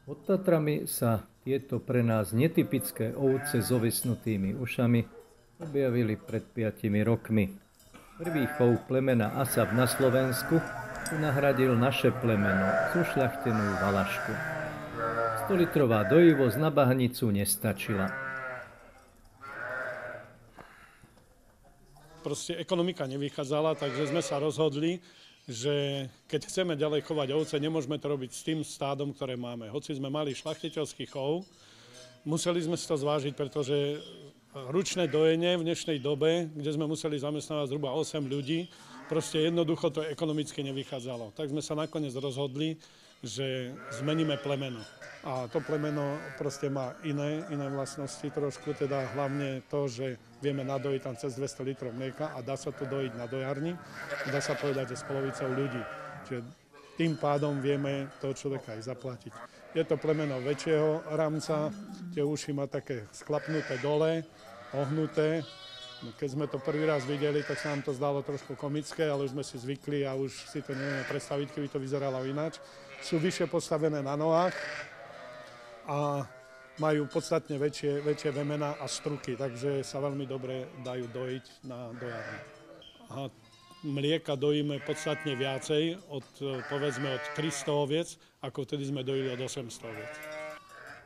Pod Tatrami sa tieto pre nás netypické ovce s ovisnutými ušami objavili pred 5 rokmi. Prvý chov plemena Asav na Slovensku tu nahradil naše plemeno, zušľachtenú valašku. 100-litrová dojivosť na bahnicu nestačila. Proste ekonomika nevychádzala, takže sme sa rozhodli, že keď chceme ďalej chovať ovce, nemôžeme to robiť s tým stádom, ktoré máme. Hoci sme mali šlachtiteľský chov, museli sme si to zvážiť, pretože ručné dojenie v dnešnej dobe, kde sme museli zamestnávať zhruba 8 ľudí, proste jednoducho to ekonomicky nevychádzalo. Tak sme sa nakoniec rozhodli, že zmeníme plemeno. A to plemeno proste má iné vlastnosti trošku, teda hlavne to, že vieme nadojiť tam cez 200 litrov mlieka a dá sa to dojiť na dojarni. Dá sa povedať, že s polovicou ľudí. Čiže tým pádom vieme toho človeka aj zaplatiť. Je to plemeno väčšieho rámca, tie uši má také sklapnuté dole, ohnuté. Keď sme to prvý raz videli, tak sa nám to zdalo trošku komické, ale už sme si zvykli a už si to nevieme predstaviť, keby to vyzeralo ináč. Sú vyššie postavené na nohách a majú podstatne väčšie vemená a struky, takže sa veľmi dobre dajú dojiť na dojarni. A mlieka dojíme podstatne viacej, povedzme od 300 oviec, ako vtedy sme dojili od 800 oviec.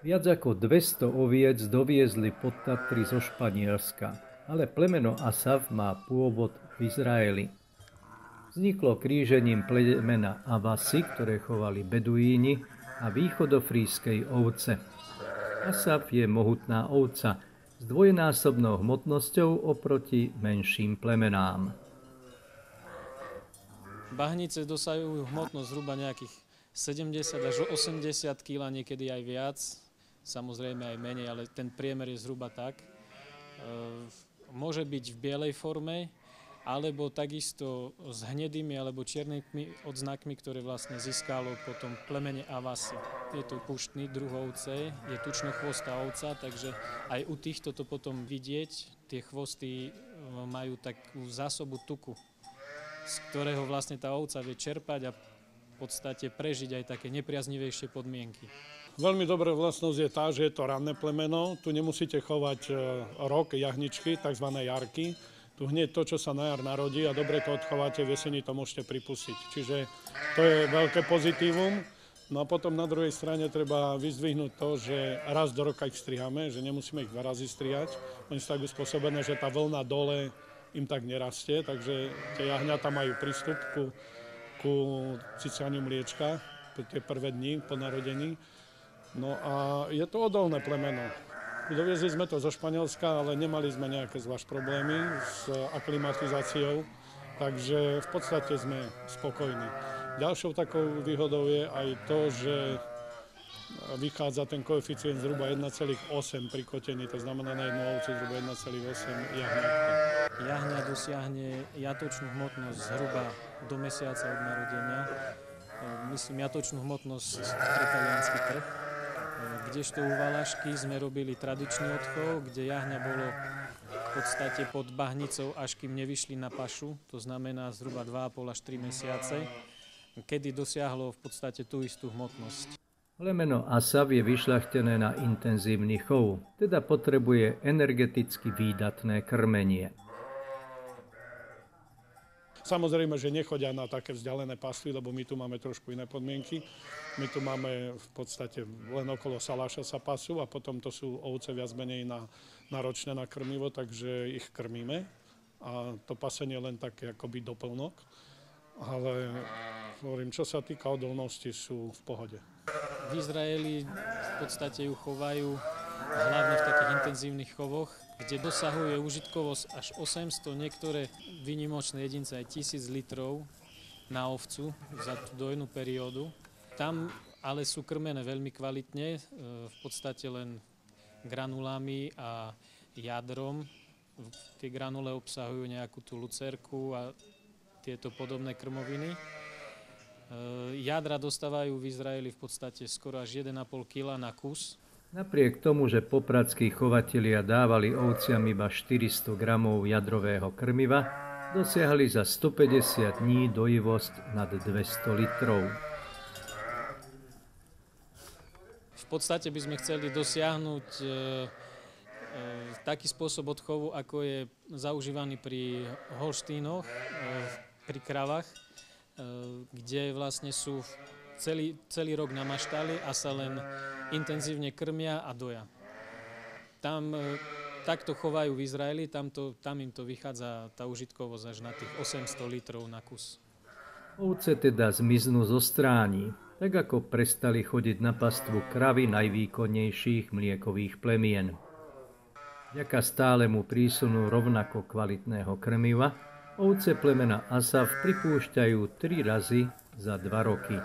Viac ako 200 oviec doviezli pod Tatry zo Španielska, ale plemeno Asav má pôvod v Izraeli. Vzniklo krížením plemena Avasi, ktoré chovali beduíni, a východofrískej ovce. Asav je mohutná ovca s dvojnásobnou hmotnosťou oproti menším plemenám. Bahnice dosahujú hmotnosť zhruba nejakých 70 až 80 kg, niekedy aj viac, samozrejme aj menej, ale ten priemer je zhruba tak. Môže byť v bielej forme, alebo takisto s hnedými alebo čiernymi odznakmi, ktoré vlastne získalo potom plemene Avasi. Je to púštny druh ovce, je tučnochvostá ovca, takže aj u týchto to potom vidieť. Tie chvosty majú takú zásobu tuku, z ktorého vlastne tá ovca vie čerpať a v podstate prežiť aj také nepriaznivejšie podmienky. Veľmi dobrá vlastnosť je tá, že je to ranné plemeno. Tu nemusíte chovať rok jahničky, tzv. Jarky. Tu hneď to, čo sa na jar narodí a dobre to odchováte, v jeseni to môžete pripustiť. Čiže to je veľké pozitívum. No a potom na druhej strane treba vyzdvihnúť to, že raz do roka ich strihame, že nemusíme ich 2 razy strihať. Oni sú tak uspôsobené, že tá vlna dole im tak nerastie, takže tie jahňatá majú prístup ku cicaniu mliečka tie prvé dni po narodení. No a je to odolné plemeno. Doviezli sme to zo Španielska, ale nemali sme nejaké zvlášť problémy s aklimatizáciou, takže v podstate sme spokojní. Ďalšou takou výhodou je aj to, že vychádza ten koeficient zhruba 1,8 pri kotení, to znamená na jednu ovcu zhruba 1,8 jahňatka. Jahňa dosiahne jatočnú hmotnosť zhruba do mesiaca od narodenia. Myslím jatočnú hmotnosť pre taliansky trh. Kdežto u valašky sme robili tradičný odchov, kde jahňa bolo v podstate pod bahnicou, až kým nevyšli na pašu, to znamená zhruba 2,5 až 3 mesiace, kedy dosiahlo v podstate tú istú hmotnosť. Plemeno Asav je vyšľachtené na intenzívny chov, teda potrebuje energeticky výdatné krmenie. Samozrejme, že nechodia na také vzdialené pastvy, lebo my tu máme trošku iné podmienky. My tu máme v podstate len okolo Saláša sa pasú a potom to sú ovce viac menej na ročné na krmivo, takže ich krmíme. A to pasenie len také akoby doplnok. Ale hovorím, čo sa týka odolnosti, sú v pohode. V Izraeli v podstate ju chovajú hlavne v takých intenzívnych chovoch, kde dosahuje užitkovosť až 800, niektoré výnimočné jedince aj 1000 litrov na ovcu za tú dojnú periódu. Tam ale sú krmené veľmi kvalitne, v podstate len granulami a jadrom. Tie granule obsahujú nejakú tú lucerku a tieto podobné krmoviny. Jadra dostávajú v Izraeli v podstate skoro až 1,5 kg na kus. Napriek tomu, že popradskí chovatelia dávali ovciam iba 400 gramov jadrového krmiva, dosiahli za 150 dní dojivosť nad 200 litrov. podstate by sme chceli dosiahnuť taký spôsob odchovu, ako je zaužívaný pri holštínoch, pri kravách, kde vlastne sú celý rok na maštali a sa len intenzívne krmia a doja. Tam takto chovajú v Izraeli, tam im to vychádza tá užitkovosť až na tých 800 litrov na kus. Ovce teda zmiznú zo strání, tak ako prestali chodiť na pastvu kravy najvýkonnejších mliekových plemien. Vďaka stálemu prísunu rovnako kvalitného krmiva, ovce plemena Asaf pripúšťajú 3 razy za 2 roky.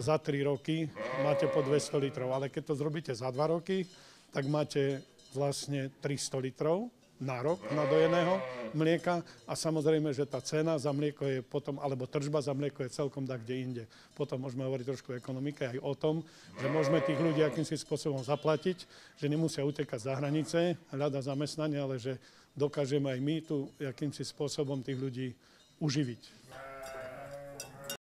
Za 3 roky máte po 200 litrov, ale keď to zrobíte za 2 roky, tak máte vlastne 300 litrov na rok nadojeného mlieka a samozrejme, že tá cena za mlieko je potom, alebo tržba za mlieko je celkom kde inde. Potom môžeme hovoriť trošku o ekonomike aj o tom, že môžeme tých ľudí akýmsi spôsobom zaplatiť, že nemusia utekať za hranice, hľadať zamestnanie, ale že dokážeme aj my tu akýmsi spôsobom tých ľudí uživiť.